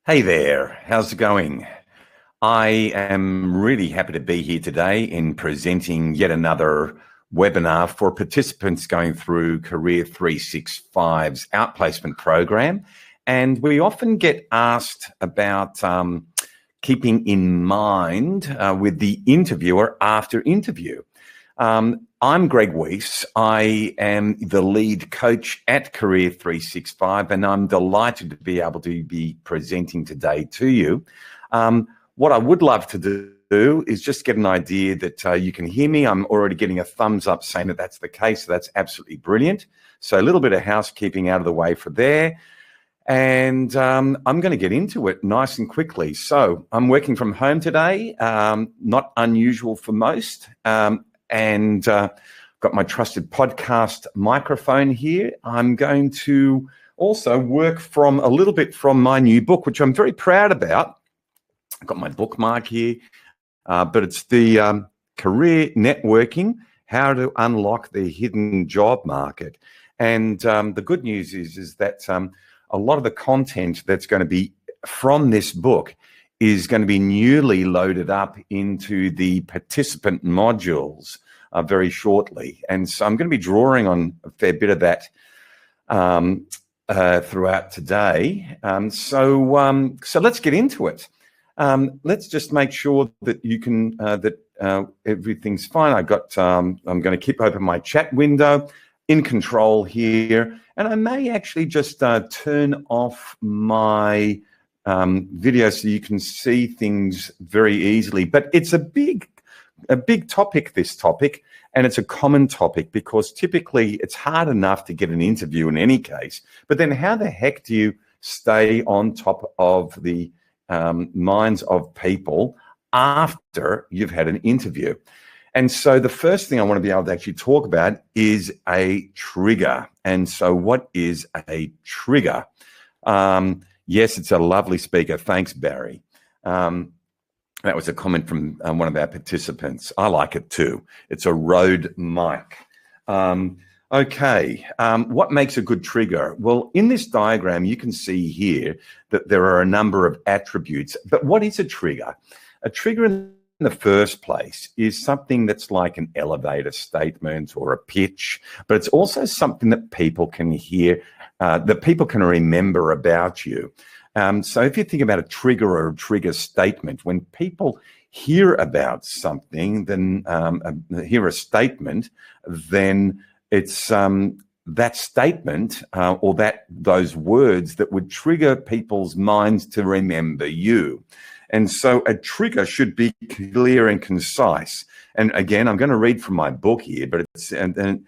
Hey there, how's it going? I am really happy to be here today in presenting yet another webinar for participants going through Career 365's outplacement program. And we often get asked about keeping in mind with the interviewer after interview. I'm Greg Weiss. I am the lead coach at Career 365, and I'm delighted to be able to be presenting today to you. What I would love to do is just get an idea that you can hear me. I'm already getting a thumbs up saying that that's the case, so that's absolutely brilliant. So a little bit of housekeeping out of the way for there. And I'm going to get into it nice and quickly. So I'm working from home today, not unusual for most. And got my trusted podcast microphone here. I'm going to also work from a little bit from my new book, which I'm very proud about. I've got my bookmark here, but it's the Career Networking, How to Unlock the Hidden Job Market. And the good news is that a lot of the content that's going to be from this book is going to be newly loaded up into the participant modules very shortly. And so I'm going to be drawing on a fair bit of that throughout today. So let's get into it. Let's just make sure that you can, everything's fine. I'm going to keep open my chat window, in control here. And I may actually just turn off my video so you can see things very easily. But it's a big topic, this topic, and it's a common topic because typically it's hard enough to get an interview in any case. But then how the heck do you stay on top of the minds of people after you've had an interview? And so the first thing I want to be able to actually talk about is a trigger. And so what is a trigger? Yes, it's a lovely speaker. Thanks, Barry. That was a comment from one of our participants. I like it too. It's a Rode mic. Okay, what makes a good trigger? Well, in this diagram, you can see here that there are a number of attributes. But what is a trigger? A trigger in the first place is something that's like an elevator statement or a pitch, but it's also something that people can hear, that people can remember about you. So if you think about a trigger or a trigger statement, when people hear about something, then hear a statement, then it's that statement or those words that would trigger people's minds to remember you. And so a trigger should be clear and concise. And again, I'm going to read from my book here, but that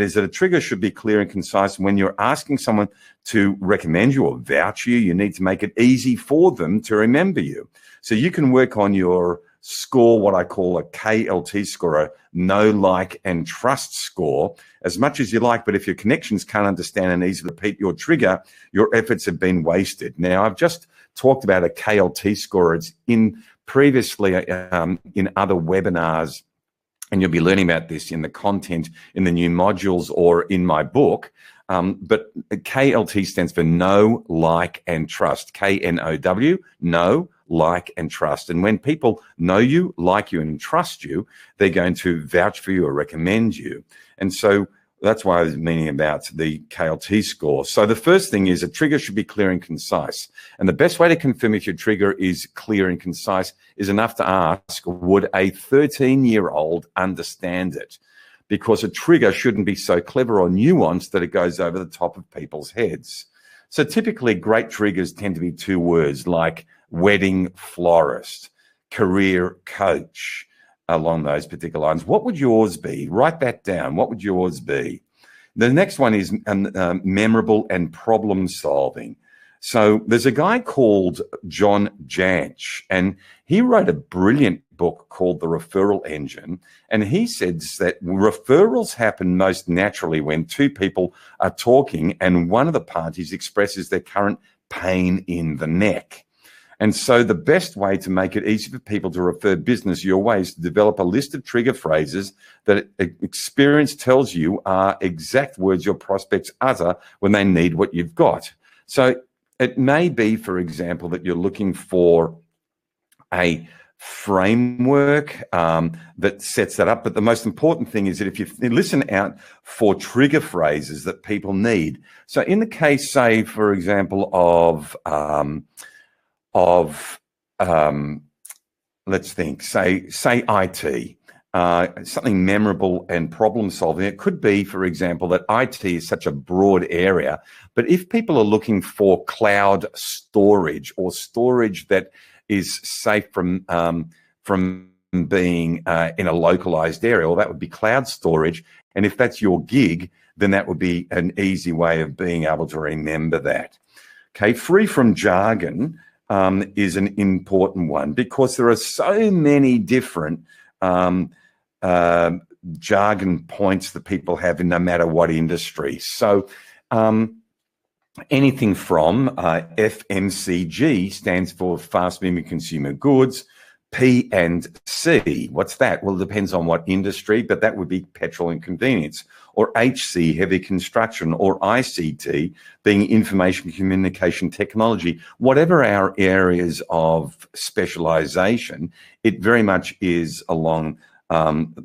is that a trigger should be clear and concise. When you're asking someone to recommend you or vouch you, you need to make it easy for them to remember you. So you can work on your score, what I call a KLT score, a know, like, and trust score, as much as you like. But if your connections can't understand and easily repeat your trigger, your efforts have been wasted. Now, I've just talked about a KLT score. It's in previously in other webinars, and you'll be learning about this in the content in the new modules or in my book. But KLT stands for know, like, and trust. KNOW, know, like, and trust. And when people know you, like you, and trust you, they're going to vouch for you or recommend you. And so that's why I was meaning about the KLT score. So the first thing is a trigger should be clear and concise. And the best way to confirm if your trigger is clear and concise is enough to ask, would a 13-year-old understand it? Because a trigger shouldn't be so clever or nuanced that it goes over the top of people's heads. So typically great triggers tend to be two words like wedding florist, career coach, along those particular lines. What would yours be? Write that down. What would yours be? The next one is memorable and problem solving. So there's a guy called John Janch, and he wrote a brilliant book called The Referral Engine. And he says that referrals happen most naturally when two people are talking and one of the parties expresses their current pain in the neck. And so the best way to make it easy for people to refer business your way is to develop a list of trigger phrases that experience tells you are exact words your prospects utter when they need what you've got. So It may be, for example, that you're looking for a framework that sets that up. But the most important thing is that if you listen out for trigger phrases that people need. So in the case, say, for example, let's think, say IT, something memorable and problem solving. It could be, for example, that IT is such a broad area, but if people are looking for cloud storage or storage that is safe from being in a localized area, well, that would be cloud storage. And if that's your gig, then that would be an easy way of being able to remember that. Okay, free from jargon is an important one because there are so many different jargon points that people have in no matter what industry. So anything from FMCG stands for fast moving consumer goods. P&C, what's that? Well, it depends on what industry, but that would be petrol and convenience. Or HC, heavy construction, or ICT, being information communication technology. Whatever our areas of specialization, it very much is along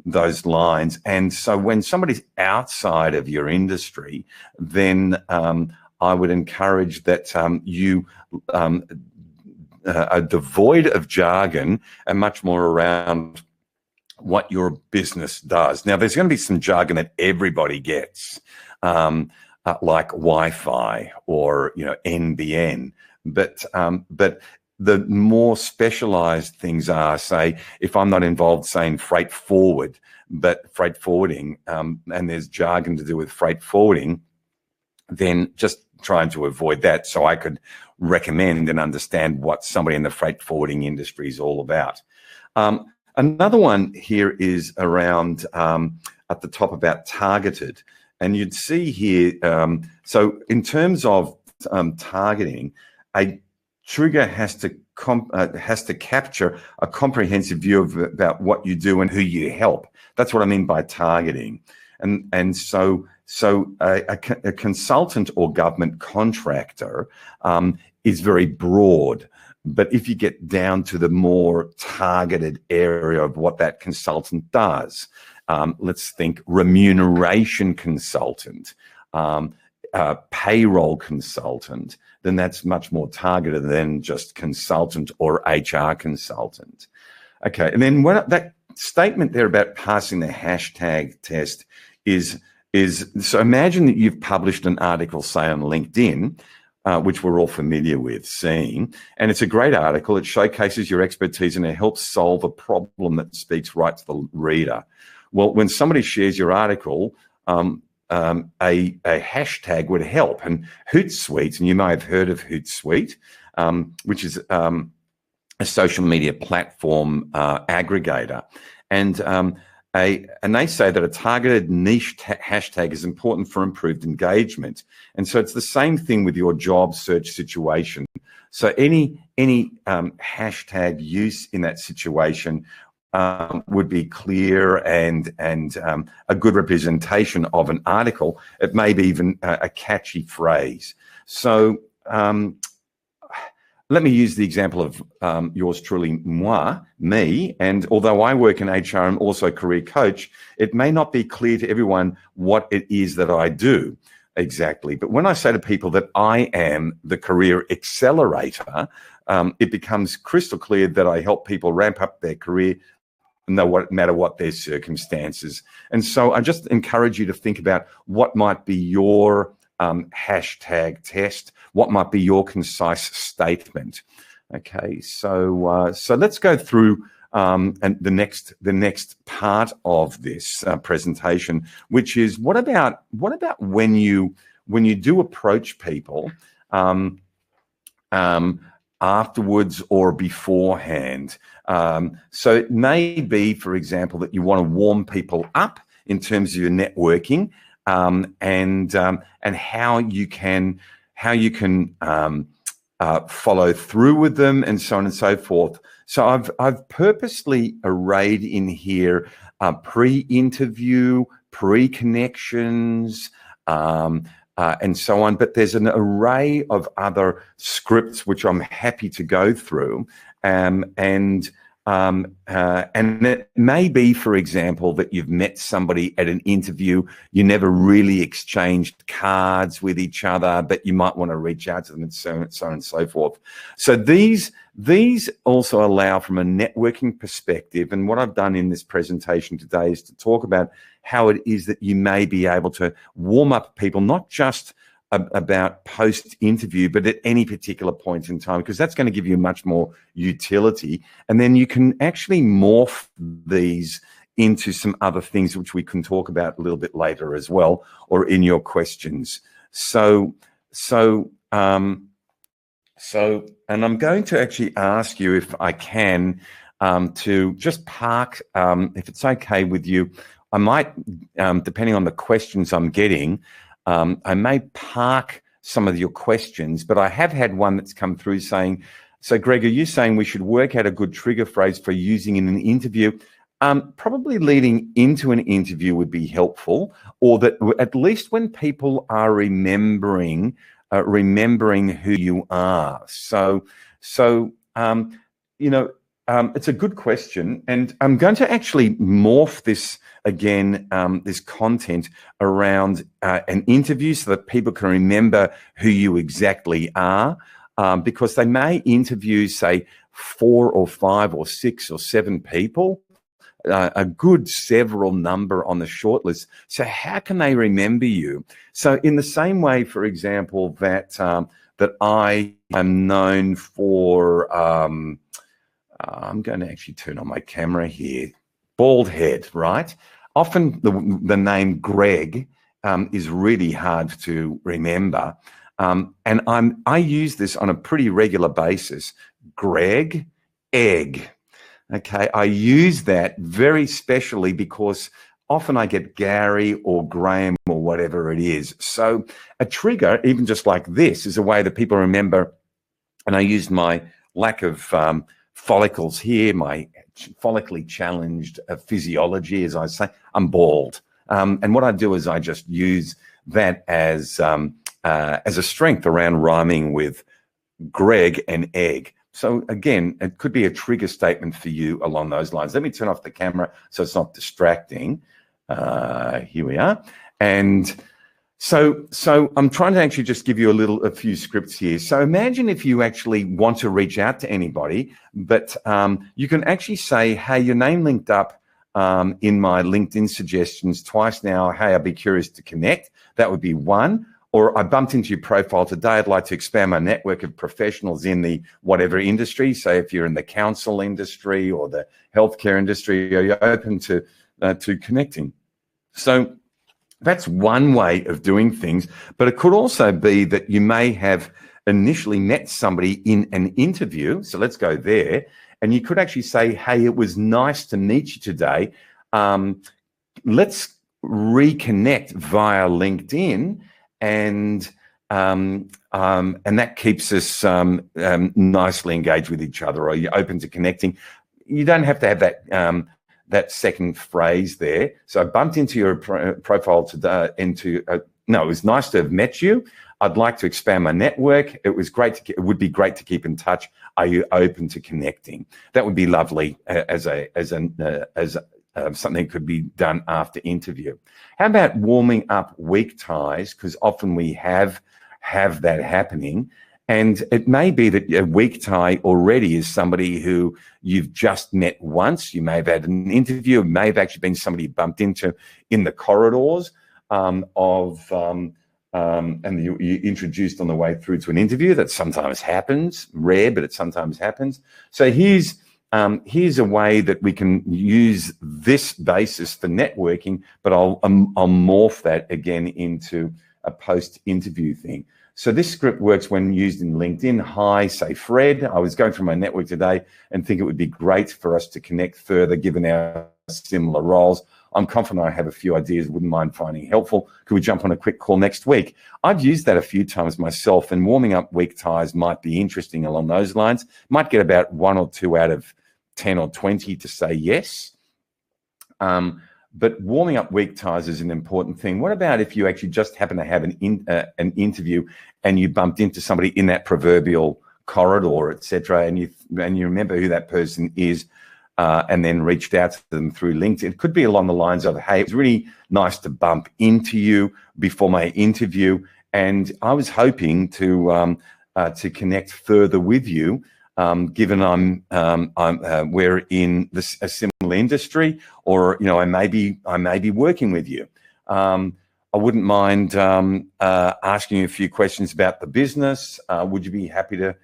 those lines. And so when somebody's outside of your industry, then I would encourage that you are devoid of jargon and much more around what your business does. Now, there's going to be some jargon that everybody gets, like Wi-Fi or NBN, but the more specialized things are, say, if I'm not involved, saying freight forward, but freight forwarding, and there's jargon to do with freight forwarding, then just trying to avoid that so I could recommend and understand what somebody in the freight forwarding industry is all about. Another one here is around at the top about targeted. And you'd see here, so in terms of targeting, a trigger has to capture a comprehensive view about what you do and who you help. That's what I mean by targeting. And so a consultant or government contractor is very broad. But if you get down to the more targeted area of what that consultant does, let's think remuneration consultant, payroll consultant, then that's much more targeted than just consultant or HR consultant. Okay, and then that statement there about passing the hashtag test is so imagine that you've published an article, say on LinkedIn, which we're all familiar with seeing, and it's a great article. It showcases your expertise and it helps solve a problem that speaks right to the reader. Well, when somebody shares your article, a hashtag would help. And Hootsuite, and you may have heard of Hootsuite, which is a social media platform aggregator, and they say that a targeted niche hashtag is important for improved engagement. And so it's the same thing with your job search situation. So any hashtag use in that situation would be clear and a good representation of an article. It may be even a catchy phrase. So let me use the example of yours truly, me. And although I work in HR and also a career coach, it may not be clear to everyone what it is that I do exactly. But when I say to people that I am the career accelerator, it becomes crystal clear that I help people ramp up their career no matter what their circumstances. And so I just encourage you to think about what might be your hashtag test, what might be your concise statement. Okay, so let's go through and the next part of this presentation, which is what about when you do approach people afterwards or beforehand. So it may be, for example, that you want to warm people up in terms of your networking, and how you can follow through with them, and so on and so forth. So I've purposely arrayed in here pre-interview, pre-connections, and so on. But there's an array of other scripts which I'm happy to go through, and it may be, for example, that you've met somebody at an interview, you never really exchanged cards with each other, but you might want to reach out to them, and so on and so forth. So these also allow from a networking perspective. And what I've done in this presentation today is to talk about how it is that you may be able to warm up people, not just about post-interview, but at any particular point in time, because that's going to give you much more utility. And then you can actually morph these into some other things, which we can talk about a little bit later as well, or in your questions. And I'm going to actually ask you, if I can, to just park, if it's okay with you. I might, depending on the questions I'm getting, I may park some of your questions, but I have had one that's come through saying, so Greg, are you saying we should work out a good trigger phrase for using in an interview? Probably leading into an interview would be helpful, or that at least when people are remembering who you are. So it's a good question, and I'm going to actually morph this again, this content around an interview so that people can remember who you exactly are, because they may interview, say, 4 or 5 or 6 or 7 people, a good several number on the shortlist. So how can they remember you? So in the same way, for example, that I am known for, I'm going to actually turn on my camera here, bald head, right? Often the name Greg is really hard to remember. And I use this on a pretty regular basis. Greg, egg. Okay, I use that very specially because often I get Gary or Graham or whatever it is. So a trigger, even just like this, is a way that people remember. And I used my lack of follicles here, my follically challenged physiology, as I say. I'm bald. And what I do is I just use that as a strength around rhyming with Greg and egg. So again, it could be a trigger statement for you along those lines. Let me turn off the camera so it's not distracting. Here we are. And so I'm trying to actually just give you a few scripts here. So imagine if you actually want to reach out to anybody, but you can actually say, hey, your name linked up in my LinkedIn suggestions twice now. Hey, I'd be curious to connect. That would be one. Or I bumped into your profile today. I'd like to expand my network of professionals in the whatever industry. Say if you're in the council industry or the healthcare industry, are you open to connecting? So that's one way of doing things. But it could also be that you may have initially met somebody in an interview. So let's go there. And you could actually say, hey, it was nice to meet you today. Let's reconnect via LinkedIn. And that keeps us nicely engaged with each other. Or you're open to connecting. You don't have to have that second phrase there. So I bumped into your profile today. It was nice to have met you. I'd like to expand my network. It would be great to keep in touch. Are you open to connecting? That would be lovely as something that could be done after interview. How about warming up weak ties? Because often we have that happening. And it may be that a weak tie already is somebody who you've just met once. You may have had an interview. It may have actually been somebody you bumped into in the corridors and you introduced on the way through to an interview. That sometimes happens, rare, but it sometimes happens. So here's a way that we can use this basis for networking, but I'll morph that again into a post-interview thing. So this script works when used in LinkedIn. Hi, say Fred. I was going through my network today and think it would be great for us to connect further given our similar roles. I'm confident I have a few ideas, wouldn't mind finding helpful. Could we jump on a quick call next week? I've used that a few times myself, and warming up weak ties might be interesting along those lines. Might get about 1 or 2 out of 10 or 20 to say yes. but warming up weak ties is an important thing. What about if you actually just happen to have an interview and you bumped into somebody in that proverbial corridor, etc., and you remember who that person is, and then reached out to them through LinkedIn? It could be along the lines of, hey, it's really nice to bump into you before my interview, and I was hoping to connect further with you, given we're in a similar industry, or I may be working with you. I wouldn't mind asking you a few questions about the business. Would you be happy to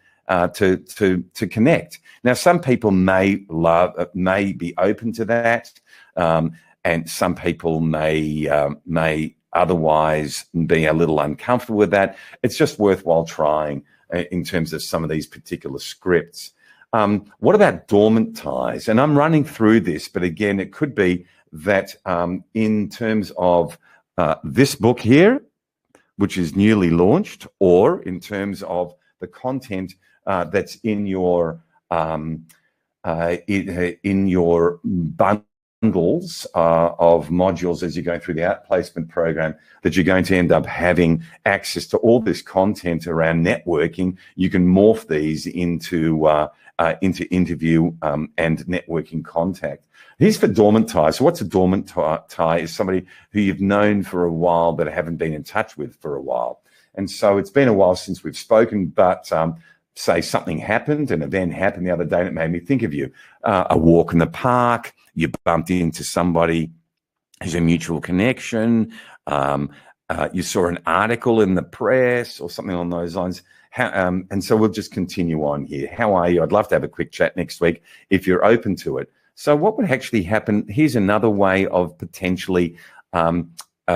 connect? Now, some people may be open to that, and some people may otherwise be a little uncomfortable with that. It's just worthwhile trying in terms of some of these particular scripts. What about dormant ties? And I'm running through this, but again, it could be that in terms of this book here, which is newly launched, or in terms of the content that's in your bundles of modules as you're going through the outplacement program, that you're going to end up having access to all this content around networking. You can morph these into interview and networking contact. Here's for dormant ties. So what's a dormant tie? Is somebody who you've known for a while but haven't been in touch with for a while. And so it's been a while since we've spoken, but say something happened, an event happened the other day, and it made me think of you. A walk in the park, you bumped into somebody who's a mutual connection, you saw an article in the press or something along those lines. And so we'll just continue on here. How are you? I'd love to have a quick chat next week if you're open to it. So what would actually happen? Here's another way of potentially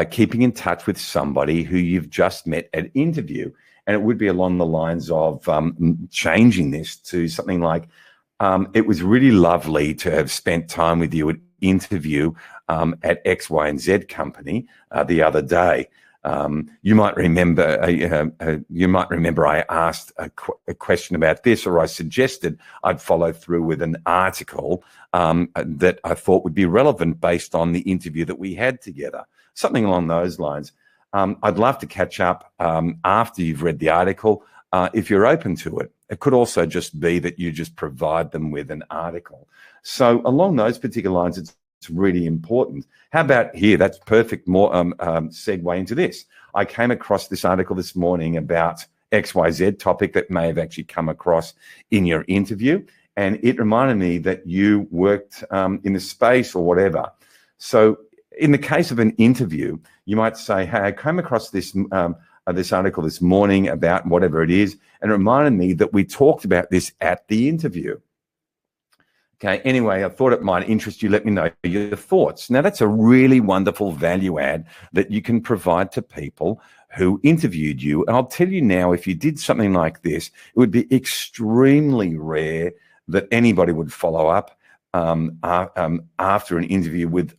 keeping in touch with somebody who you've just met at interview. And it would be along the lines of changing this to something like, it was really lovely to have spent time with you at interview at X, Y, and Z company the other day. You might remember I asked a question about this, or I suggested I'd follow through with an article that I thought would be relevant based on the interview that we had together. Something along those lines. I'd love to catch up after you've read the article, if you're open to it. It could also just be that you just provide them with an article. So along those particular lines, it's really important. How about here? That's perfect. More segue into this. I came across this article this morning about XYZ topic that may have actually come across in your interview, and it reminded me that you worked in the space or whatever. So in the case of an interview, you might say, hey, I came across this article this morning about whatever it is, and it reminded me that we talked about this at the interview. Okay, anyway, I thought it might interest you. Let me know your thoughts. Now, that's a really wonderful value add that you can provide to people who interviewed you. And I'll tell you now, if you did something like this, it would be extremely rare that anybody would follow up after an interview with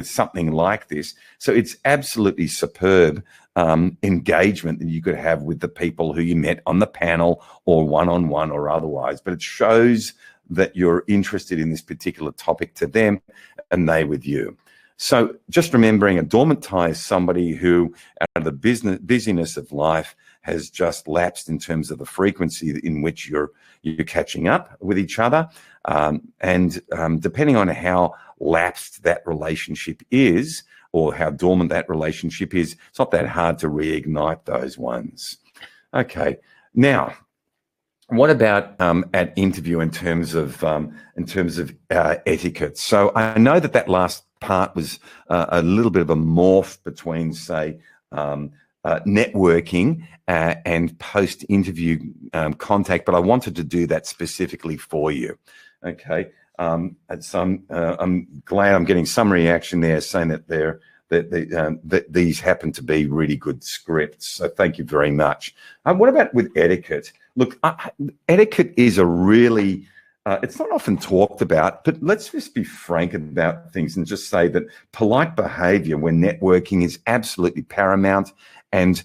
something like this. So it's absolutely superb engagement that you could have with the people who you met on the panel or one-on-one or otherwise. But it shows that you're interested in this particular topic to them and they with you. So just remembering, a dormant tie is somebody who, out of the busyness of life, has just lapsed in terms of the frequency in which you're catching up with each other. And depending on how lapsed that relationship is, or how dormant that relationship is, it's not that hard to reignite those ones. Okay, now, what about at interview in terms of etiquette? So I know that last part was a little bit of a morph between, say, networking and post-interview contact, but I wanted to do that specifically for you. Okay, and so I'm glad I'm getting some reaction there saying that these happen to be really good scripts. So thank you very much. What about with etiquette? Look, etiquette is a really, it's not often talked about, but let's just be frank about things and just say that polite behavior when networking is absolutely paramount, and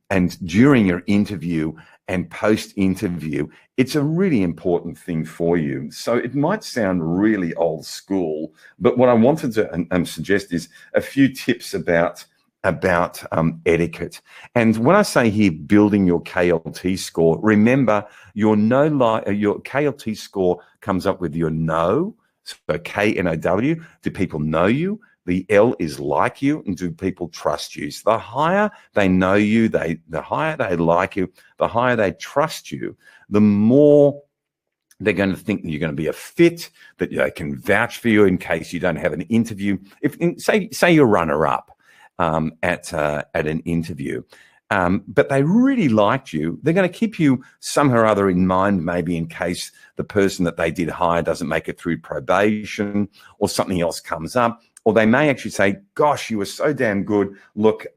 and during your interview and post-interview, it's a really important thing for you. So it might sound really old school, but what I wanted to suggest is a few tips about etiquette. And when I say here building your KLT score, remember your KLT score comes up with your know, so KNOW, do people know you? The L is like you, and do people trust you? So the higher they know you, the higher they like you, the higher they trust you, the more they're going to think that you're going to be a fit, that they can vouch for you in case you don't have an interview. Say you're runner-up at an interview, but they really liked you, they're going to keep you somehow or other in mind, maybe in case the person that they did hire doesn't make it through probation or something else comes up. Or they may actually say, gosh, you were so damn good. Look,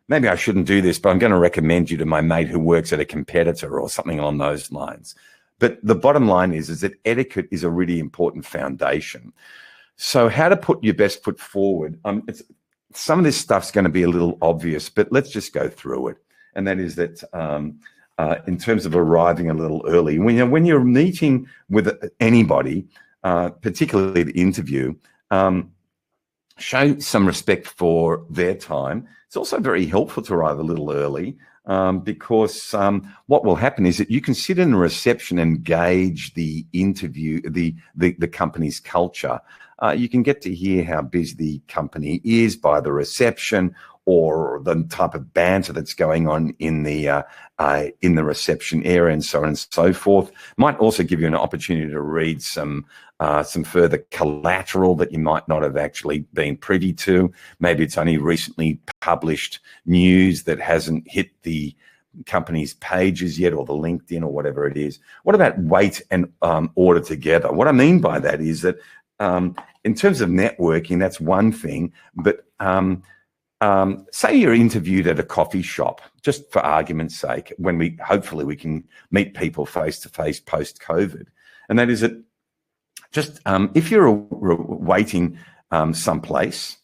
maybe I shouldn't do this, but I'm going to recommend you to my mate who works at a competitor or something along those lines. But the bottom line is that etiquette is a really important foundation. So how to put your best foot forward. Some of this stuff's going to be a little obvious, but let's just go through it. And that is that in terms of arriving a little early, when you're meeting with anybody, particularly the interview, show some respect for their time. It's also very helpful to arrive a little early because what will happen is that you can sit in a reception and gauge the interview, the company's culture. You can get to hear how busy the company is by the reception or the type of banter that's going on in the reception area and so on and so forth. Might also give you an opportunity to read some further collateral that you might not have actually been privy to. Maybe it's only recently published news that hasn't hit the company's pages yet, or the LinkedIn or whatever it is. What about wait and order together? What I mean by that is that in terms of networking, that's one thing, but say you're interviewed at a coffee shop, just for argument's sake, when hopefully we can meet people face to face post COVID, and that is that just if you're waiting someplace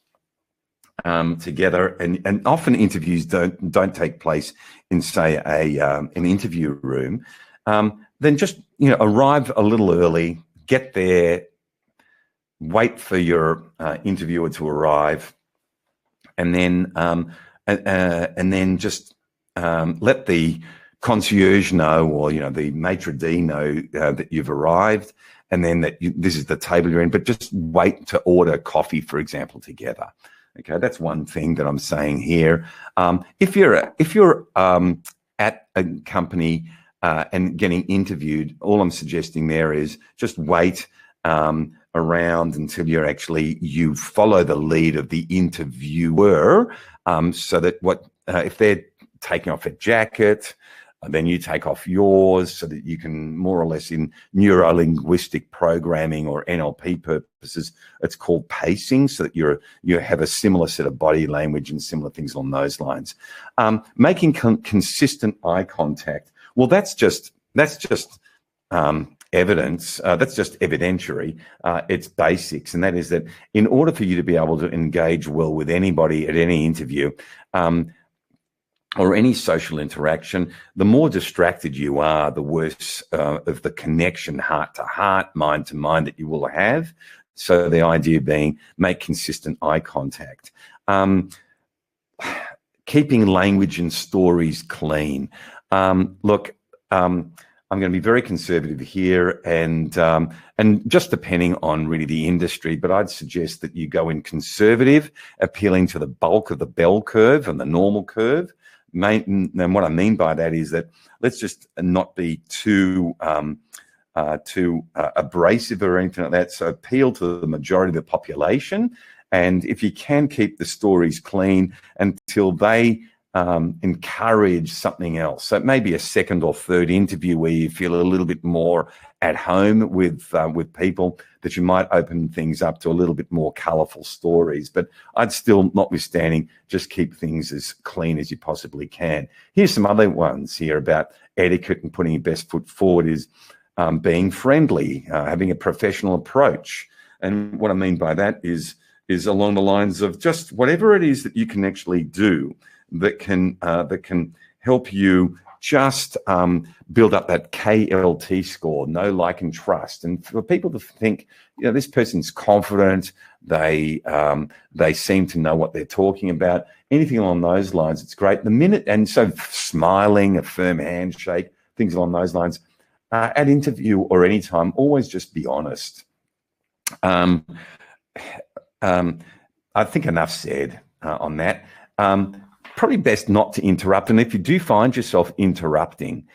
together, and often interviews don't take place in say an interview room, then just arrive a little early, get there, wait for your interviewer to arrive. And then just let the concierge know, or the maitre d' know that you've arrived, and then that this is the table you're in. But just wait to order coffee, for example, together. Okay, that's one thing that I'm saying here. If you're at a company and getting interviewed, all I'm suggesting there is just wait around until you follow the lead of the interviewer, so that if they're taking off a jacket, then you take off yours, so that you can more or less, in neuro-linguistic programming or NLP purposes, it's called pacing, so that you have a similar set of body language and similar things along those lines. Making consistent eye contact. Well, that's just evidence. That's just evidentiary. It's basics, and that is that in order for you to be able to engage well with anybody at any interview or any social interaction, the more distracted you are, the worse of the connection, heart to heart, mind to mind, that you will have. So the idea being, make consistent eye contact. Keeping language and stories clean. Look, I'm going to be very conservative here, and just depending on really the industry, but I'd suggest that you go in conservative, appealing to the bulk of the bell curve and the normal curve. And what I mean by that is that let's just not be too abrasive or anything like that. So appeal to the majority of the population, and if you can, keep the stories clean until they encourage something else. So it may be a second or third interview where you feel a little bit more at home with people, that you might open things up to a little bit more colourful stories. But I'd still, notwithstanding, just keep things as clean as you possibly can. Here's some other ones here about etiquette and putting your best foot forward is being friendly, having a professional approach. And what I mean by that is along the lines of just whatever it is that you can actually do that can help you just build up that KLT score, know, like, and trust. And for people to think, this person's confident, they seem to know what they're talking about, anything along those lines, it's great. And so smiling, a firm handshake, things along those lines. At interview or any time, always just be honest. I think enough said on that. Probably best not to interrupt. And if you do find yourself interrupting,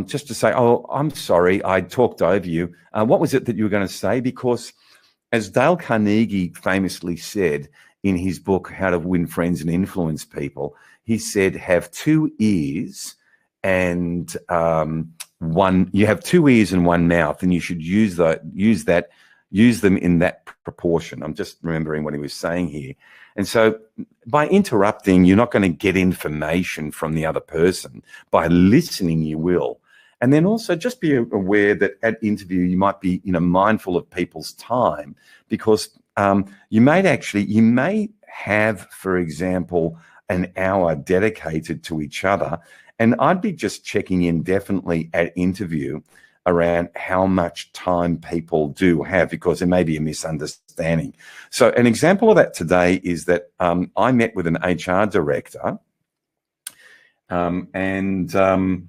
just to say, oh, I'm sorry, I talked over you. What was it that you were going to say? Because as Dale Carnegie famously said in his book, How to Win Friends and Influence People, he said, have 2 ears and you have 2 ears and 1 mouth, and you should use them in that proportion. I'm just remembering what he was saying here. And so by interrupting, you're not going to get information from the other person. By listening, you will. And then also just be aware that at interview, you might be mindful of people's time, because you may have, for example, an hour dedicated to each other. And I'd be just checking in definitely at interview around how much time people do have, because there may be a misunderstanding. So an example of that today is that I met with an HR director and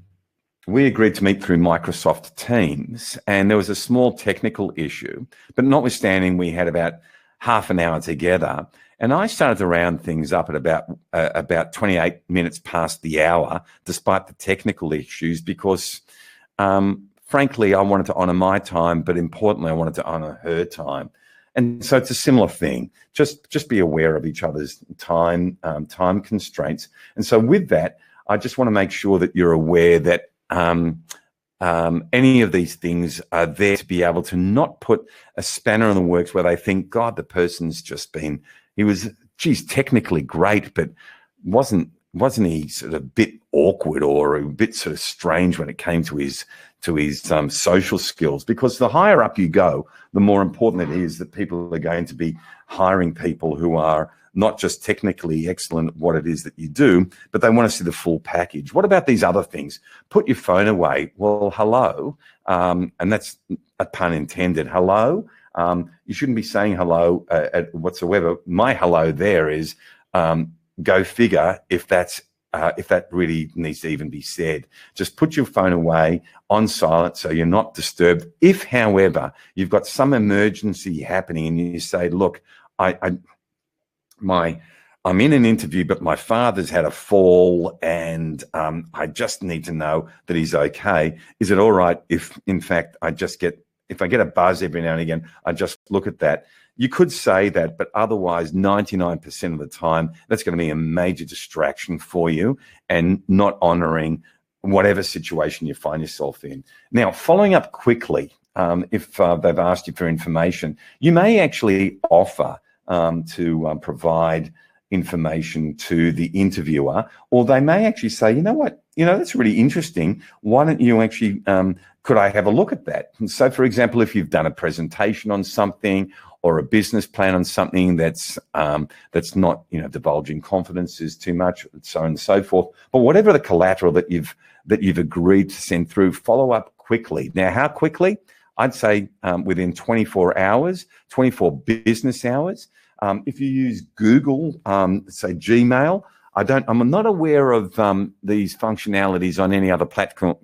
we agreed to meet through Microsoft Teams, and there was a small technical issue, but notwithstanding, we had about half an hour together. And I started to round things up at about 28 minutes past the hour, despite the technical issues, because frankly, I wanted to honour my time, but importantly, I wanted to honour her time. And so it's a similar thing. Just be aware of each other's time constraints. And so with that, I just want to make sure that you're aware that any of these things are there to be able to not put a spanner in the works where they think, God, the person's just been, technically great, but wasn't he sort of a bit awkward or a bit sort of strange when it came to his social skills? Because the higher up you go, the more important it is that people are going to be hiring people who are not just technically excellent at what it is that you do, but they want to see the full package. What about these other things? Put your phone away. Well, hello, and that's a pun intended. Hello. You shouldn't be saying hello whatsoever. My hello there is go figure if that really needs to even be said. Just put your phone away on silent so you're not disturbed. If, however, you've got some emergency happening and you say, look, I'm in an interview, but my father's had a fall and I just need to know that he's okay. Is it all right if, in fact, if I get a buzz every now and again, I just look at that? You could say that, but otherwise 99% of the time, that's going to be a major distraction for you and not honouring whatever situation you find yourself in. Now, following up quickly, if they've asked you for information, you may actually offer to provide information to the interviewer, or they may actually say, you know what, that's really interesting. Why don't you actually, could I have a look at that? And so, for example, if you've done a presentation on something or a business plan on something that's not, divulging confidences too much, and so on and so forth. But whatever the collateral that you've agreed to send through, follow up quickly. Now, how quickly? I'd say within 24 hours, 24 business hours. If you use Google, say Gmail, I'm not aware of these functionalities on any other platform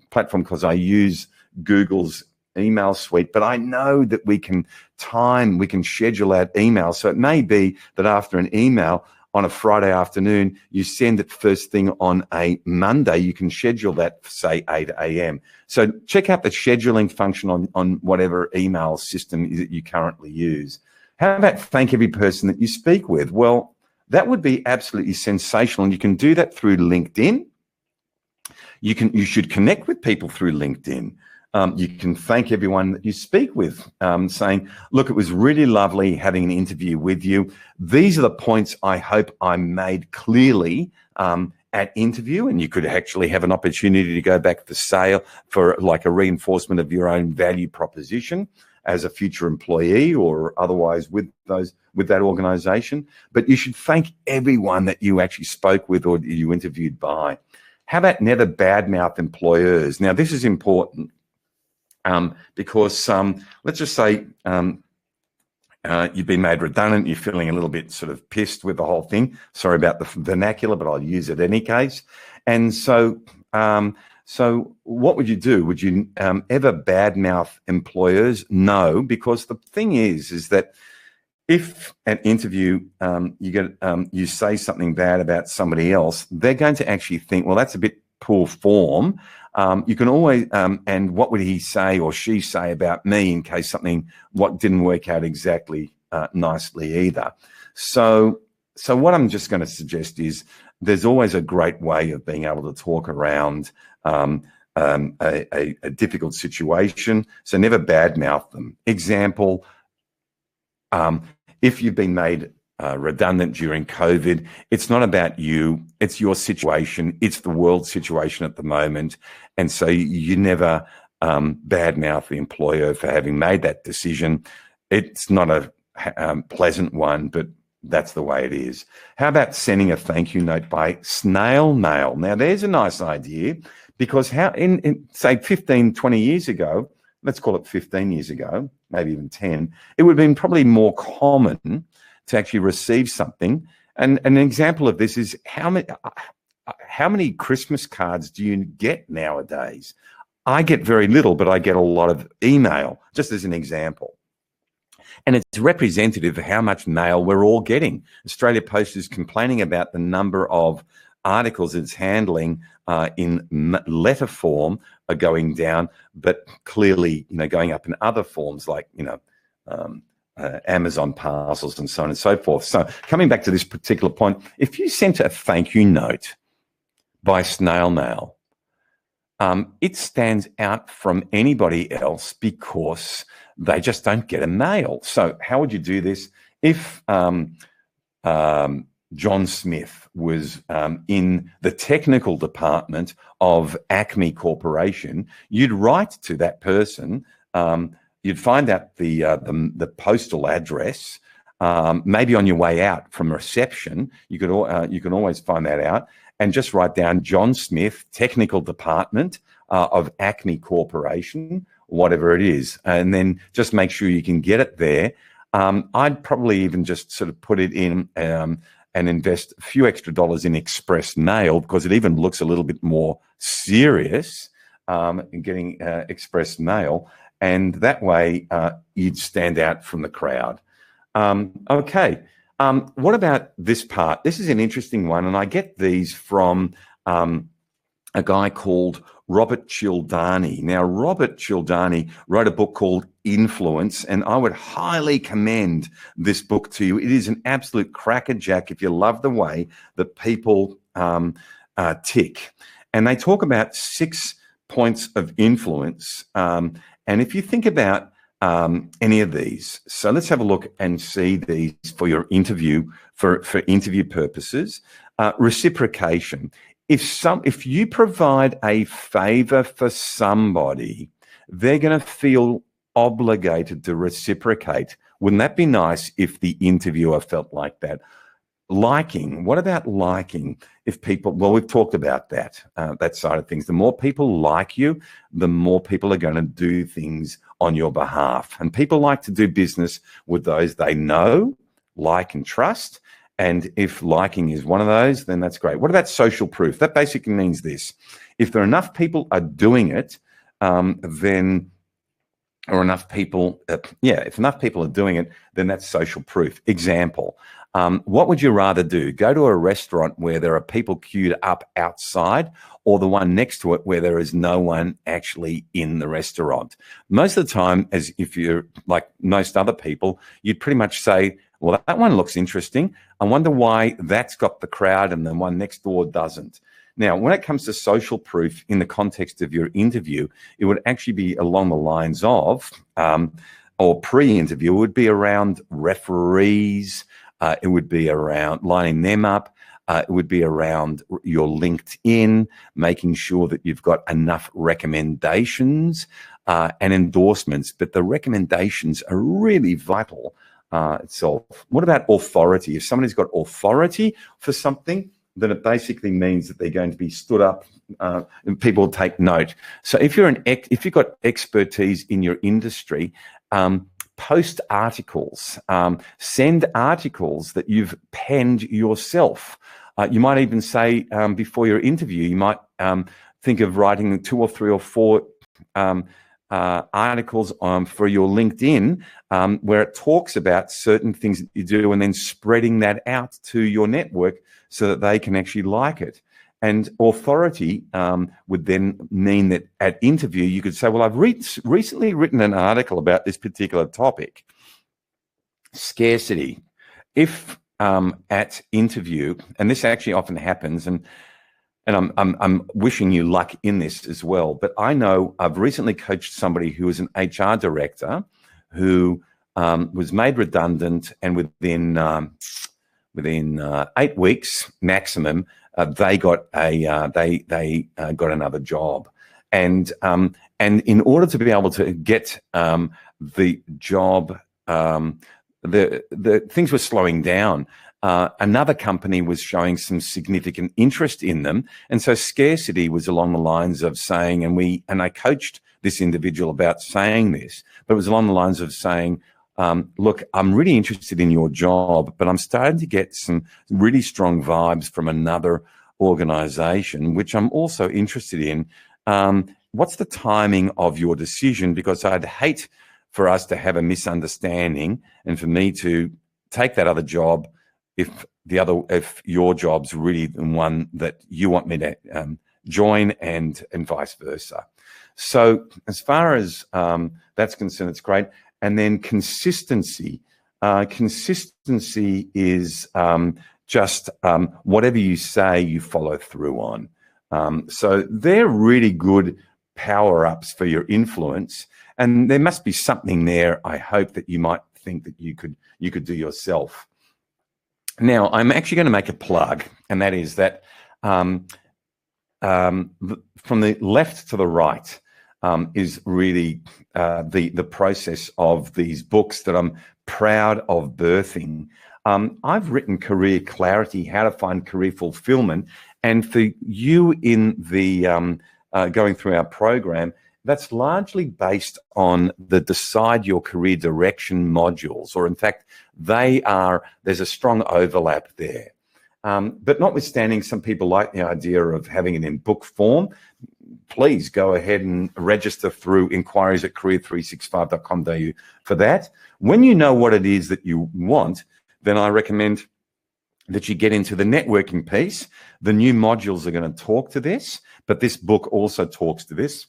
because I use Google's email suite, but I know that we can schedule out emails. So it may be that after an email on a Friday afternoon, you send it first thing on a Monday, you can schedule that for, say, 8 a.m. So check out the scheduling function on whatever email system that you currently use. How about thank every person that you speak with? Well, that would be absolutely sensational. And you can do that through LinkedIn. You should connect with people through LinkedIn. You can thank everyone that you speak with, saying, look, it was really lovely having an interview with you. These are the points I hope I made clearly at interview, and you could actually have an opportunity to go back for sale for like a reinforcement of your own value proposition as a future employee or otherwise with that organization. But you should thank everyone that you actually spoke with or you interviewed by. How about never badmouth employers? Now, this is important because let's just say you've been made redundant, you're feeling a little bit sort of pissed with the whole thing. Sorry about the vernacular, but I'll use it in any case. And so what would you do? Would you ever badmouth employers? No, because the thing is that if at interview you say something bad about somebody else, they're going to actually think, well, that's a bit poor form. You can always, and what would he say or she say about me in case what didn't work out exactly nicely either. So what I'm just going to suggest is there's always a great way of being able to talk around a difficult situation. So never badmouth them. Example, if you've been made redundant during COVID, it's not about you, it's your situation, it's the world situation at the moment. And so you never badmouth the employer for having made that decision. It's not a pleasant one, but that's the way it is. How about sending a thank you note by snail mail? Now, there's a nice idea because in say 15, 20 years ago, let's call it 15 years ago, maybe even 10, it would have been probably more common to actually receive something. And an example of this is how many Christmas cards do you get nowadays? I get very little, but I get a lot of email, just as an example. And it's representative of how much mail we're all getting. Australia Post is complaining about the number of articles it's handling in letter form are going down, but clearly, going up in other forms like, Amazon parcels and so on and so forth. So coming back to this particular point, if you sent a thank you note by snail mail, it stands out from anybody else because they just don't get a mail. So how would you do this? If John Smith was in the technical department of Acme Corporation, you'd write to that person. You'd find out the postal address. Maybe on your way out from reception, you can always find that out, and just write down John Smith, technical department of Acme Corporation, whatever it is, and then just make sure you can get it there. I'd probably even just sort of put it in and invest a few extra dollars in express mail because it even looks a little bit more serious in getting express mail. And that way you'd stand out from the crowd. Okay. What about this part? This is an interesting one, and I get these from a guy called Robert Cialdini. Now, Robert Cialdini wrote a book called Influence, and I would highly commend this book to you. It is an absolute crackerjack if you love the way that people tick. And they talk about 6 points of influence. And if you think about any of these, so let's have a look and see these for your interview, for interview purposes. Reciprocation. If you provide a favor for somebody, they're going to feel obligated to reciprocate. Wouldn't that be nice if the interviewer felt like that? Liking. What about liking? If people, well, we've talked about that side of things. The more people like you, the more people are going to do things on your behalf. And people like to do business with those they know, like, and trust. And if liking is one of those, then that's great. What about social proof? That basically means this. If there are enough people are doing it, if enough people are doing it, then that's social proof. Example, what would you rather do? Go to a restaurant where there are people queued up outside, or the one next to it where there is no one actually in the restaurant? Most of the time, as if you're like most other people, you'd pretty much say, well, that one looks interesting. I wonder why that's got the crowd and the one next door doesn't. Now, when it comes to social proof in the context of your interview, it would actually be along the lines of, or pre-interview, it would be around referees. It would be around lining them up. It would be around your LinkedIn, making sure that you've got enough recommendations and endorsements. But the recommendations are really vital itself. What about authority? If somebody's got authority for something, then it basically means that they're going to be stood up and people take note. So if you've got expertise in your industry, post articles, send articles that you've penned yourself. You might even say before your interview, you might think of writing 2 or 3 or 4 articles for your LinkedIn where it talks about certain things that you do, and then spreading that out to your network so that they can actually like it. And authority would then mean that at interview you could say, well, I've recently written an article about this particular topic. Scarcity. If at interview, and this actually often happens, and I'm wishing you luck in this as well, but I know I've recently coached somebody who was an HR director who was made redundant, and within 8 weeks maximum, they got got another job, and in order to be able to get the job, the things were slowing down. Another company was showing some significant interest in them, and so scarcity was along the lines of saying, and I coached this individual about saying this, but it was along the lines of saying, look, I'm really interested in your job, but I'm starting to get some really strong vibes from another organization, which I'm also interested in. What's the timing of your decision? Because I'd hate for us to have a misunderstanding and for me to take that other job if your job's really the one that you want me to join, and vice versa. So as far as that's concerned, it's great. And then consistency. Consistency is just whatever you say, you follow through on. So they're really good power-ups for your influence. And there must be something there, I hope, that you might think that you could do yourself. Now, I'm actually going to make a plug, and that is that from the left to the right is really the process of these books that I'm proud of birthing. I've written Career Clarity, How to Find Career Fulfillment, and for you in the going through our program, that's largely based on the Decide Your Career Direction modules, or in fact, there's a strong overlap there. But notwithstanding, some people like the idea of having it in book form. Please go ahead and register through inquiries@career365.com.au for that. When you know what it is that you want, then I recommend that you get into the networking piece. The new modules are going to talk to this, but this book also talks to this.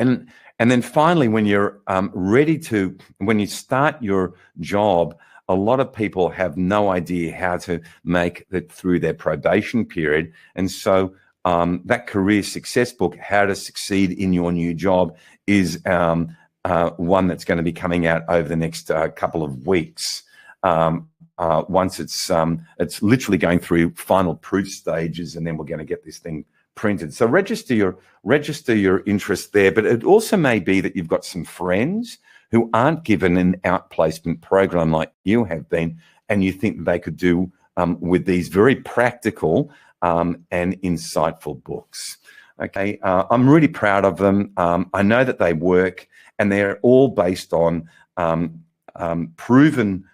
And then finally, when you're when you start your job, a lot of people have no idea how to make it through their probation period. And so that career success book, How to Succeed in Your New Job, is one that's going to be coming out over the next couple of weeks. Once it's literally going through final proof stages, and then we're going to get this thing printed. So register your interest there. But it also may be that you've got some friends who aren't given an outplacement program like you have been, and you think they could do with these very practical and insightful books. Okay, I'm really proud of them. I know that they work, and they're all based on proven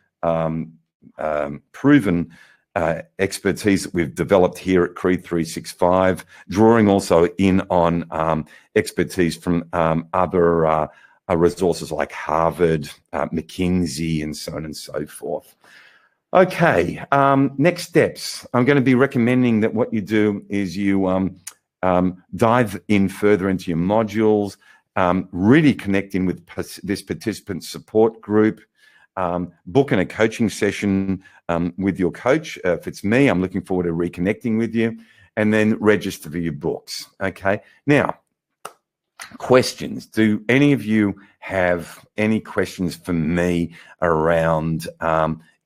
expertise that we've developed here at Career 365, drawing also in on expertise from other resources like Harvard, McKinsey, and so on and so forth. Okay, next steps. I'm going to be recommending that what you do is you dive in further into your modules, really connecting with this participant support group, booking a coaching session with your coach. If it's me, I'm looking forward to reconnecting with you, and then register for your books. Okay, now, questions. Do any of you have any questions for me around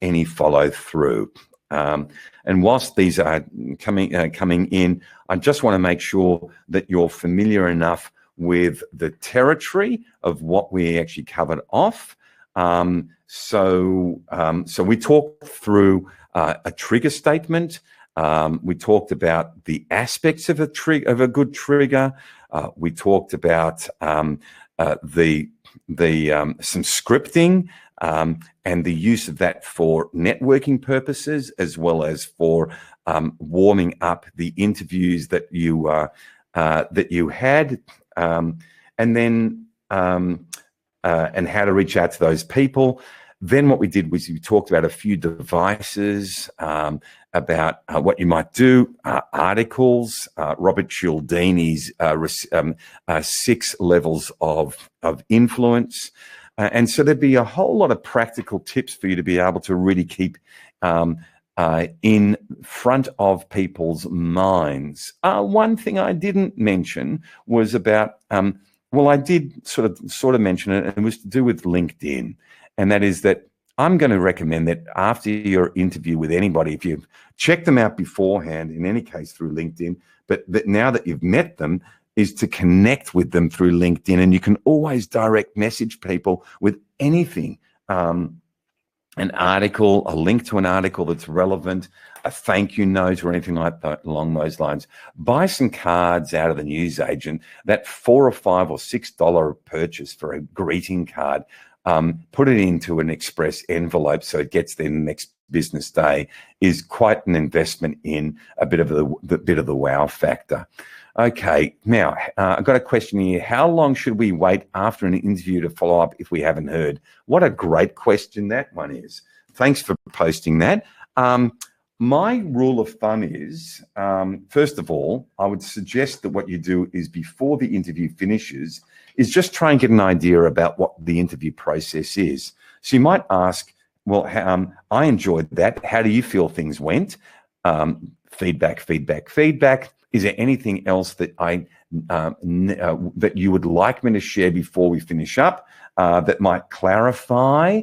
any follow through? And whilst these are coming in, I just want to make sure that you're familiar enough with the territory of what we actually covered off. So we talked through a trigger statement. We talked about the aspects of a good trigger. We talked about some scripting and the use of that for networking purposes, as well as for warming up the interviews that you had, and then and how to reach out to those people. Then what we did was we talked about a few devices, about what you might do, articles, Robert Cialdini's 6 levels of influence. And so there'd be a whole lot of practical tips for you to be able to really keep in front of people's minds. One thing I didn't mention was about, well, I did sort of mention it, and it was to do with LinkedIn. And that is that I'm going to recommend that after your interview with anybody, if you've checked them out beforehand, in any case through LinkedIn, but that now that you've met them, is to connect with them through LinkedIn. And you can always direct message people with anything. An article, a link to an article that's relevant, a thank you note or anything like that along those lines. Buy some cards out of the newsagent. That $4 or $5 or $6 purchase for a greeting card, put it into an express envelope so it gets there the next business day, is quite an investment in a bit of the wow factor. Okay, now I've got a question here. How long should we wait after an interview to follow up if we haven't heard? What a great question that one is. Thanks for posting that. My rule of thumb is, first of all, I would suggest that what you do is before the interview finishes, is just try and get an idea about what the interview process is. So you might ask, well, I enjoyed that. How do you feel things went? Feedback. Is there anything else that that you would like me to share before we finish up that might clarify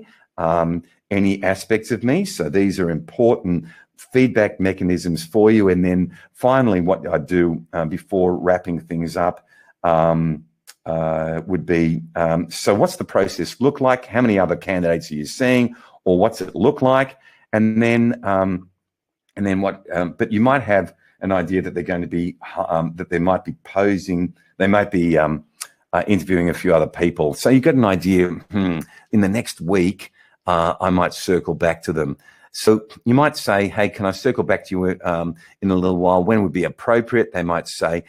any aspects of me? So these are important feedback mechanisms for you. And then finally, what I do before wrapping things up would be, so what's the process look like? How many other candidates are you seeing, or what's it look like? And then what? But you might have an idea that they're going to be that they might be interviewing a few other people. So you get an idea. In the next week, I might circle back to them. So you might say, hey, can I circle back to you in a little while? When would be appropriate? They might say,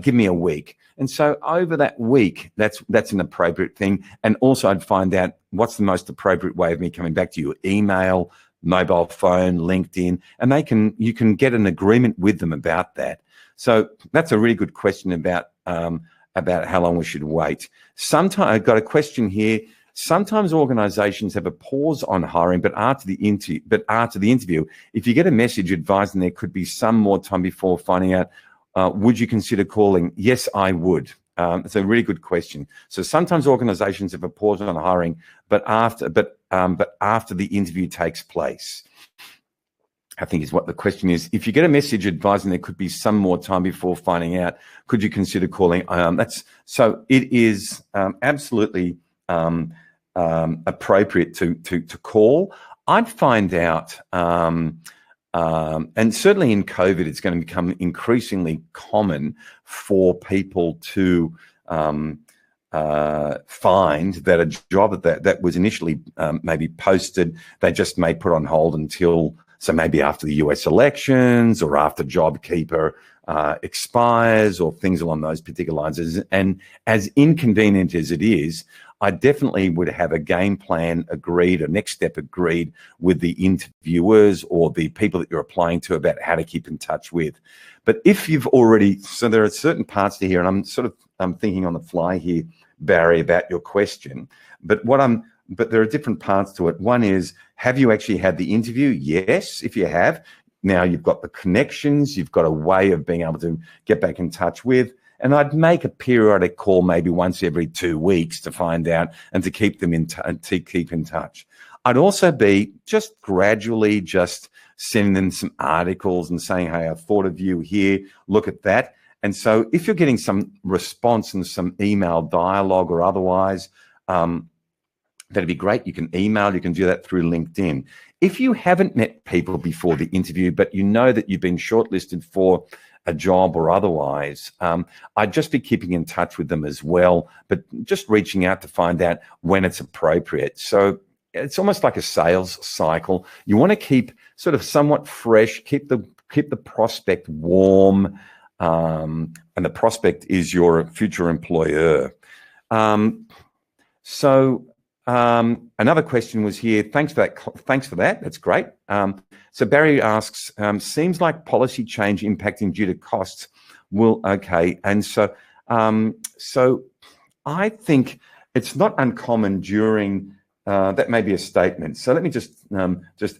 give me a week. And so over that week, that's an appropriate thing. And also I'd find out what's the most appropriate way of me coming back to you: email, mobile phone, LinkedIn, and you can get an agreement with them about that. So that's a really good question about how long we should wait. Sometimes I've got a question here. Sometimes organizations have a pause on hiring, but after the interview, if you get a message advising there could be some more time before finding out, would you consider calling? Yes, I would. It's a really good question. So sometimes organizations have a pause on hiring, but after the interview takes place, I think is what the question is. If you get a message advising there could be some more time before finding out, could you consider calling? It is absolutely appropriate to call. I'd find out, and certainly in COVID, it's going to become increasingly common for people to find that a job that was initially maybe posted, they just may put on hold until, so maybe after the US elections or after JobKeeper expires or things along those particular lines. And as inconvenient as it is, I definitely would have a game plan agreed, a next step agreed with the interviewers or the people that you're applying to about how to keep in touch with. But if you've already, so there are certain parts to here, and I'm thinking on the fly here, Barry, about your question. But there are different parts to it. One is, have you actually had the interview? Yes, if you have. Now you've got the connections, you've got a way of being able to get back in touch with. And I'd make a periodic call maybe once every 2 weeks to find out and to keep them to keep in touch. I'd also be just gradually just sending them some articles and saying, hey, I thought of you here, look at that. And so if you're getting some response and some email dialogue or otherwise, that'd be great. You can email, you can do that through LinkedIn. If you haven't met people before the interview, but you know that you've been shortlisted for a job or otherwise, I'd just be keeping in touch with them as well, but just reaching out to find out when it's appropriate. So it's almost like a sales cycle. You want to keep sort of somewhat fresh, keep the prospect warm, and the prospect is your future employer. Another question was here. Thanks for that. That's great. So Barry asks, seems like policy change impacting due to costs will, okay. And so I think it's not uncommon during, that may be a statement. So let me just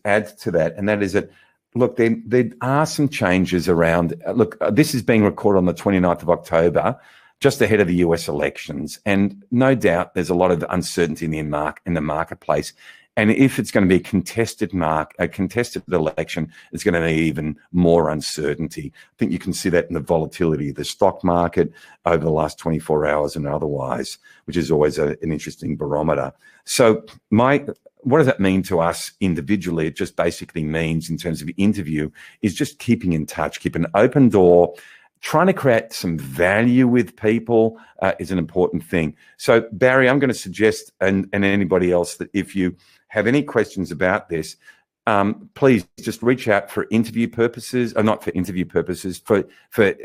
add to that. And that is that, look, there are some changes around. Look, this is being recorded on the 29th of October, just ahead of the US elections. And no doubt there's a lot of uncertainty in the marketplace. And if it's going to be a contested election, it's going to be even more uncertainty. I think you can see that in the volatility of the stock market over the last 24 hours and otherwise, which is always an interesting barometer. So what does that mean to us individually? It just basically means, in terms of the interview, is just keeping in touch, keep an open door. Trying to create some value with people is an important thing. So Barry, I'm going to suggest, and anybody else, that if you have any questions about this, please just reach out for interview purposes, or not for interview purposes, for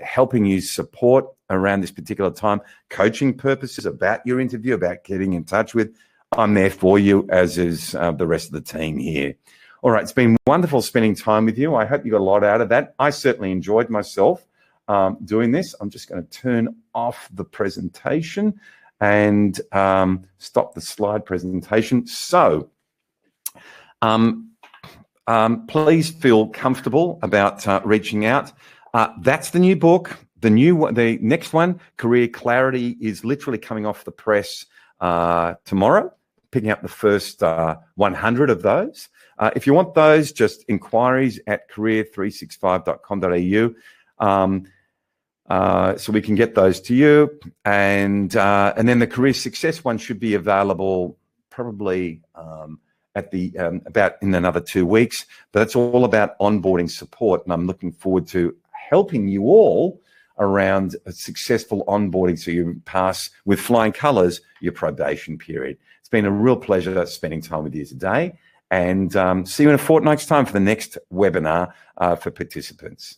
helping you support around this particular time, coaching purposes about your interview, about getting in touch with. I'm there for you, as is the rest of the team here. All right, it's been wonderful spending time with you. I hope you got a lot out of that. I certainly enjoyed myself doing this. I'm just going to turn off the presentation and stop the slide presentation. So please feel comfortable about reaching out. That's the new book. The next one, Career Clarity, is literally coming off the press tomorrow, picking up the first 100 of those. If you want those, just inquiries at career365.com.au. So we can get those to you, and then the career success one should be available probably at the about in another 2 weeks. But that's all about onboarding support, and I'm looking forward to helping you all around a successful onboarding, so you pass with flying colours your probation period. It's been a real pleasure spending time with you today, and see you in a fortnight's time for the next webinar for participants.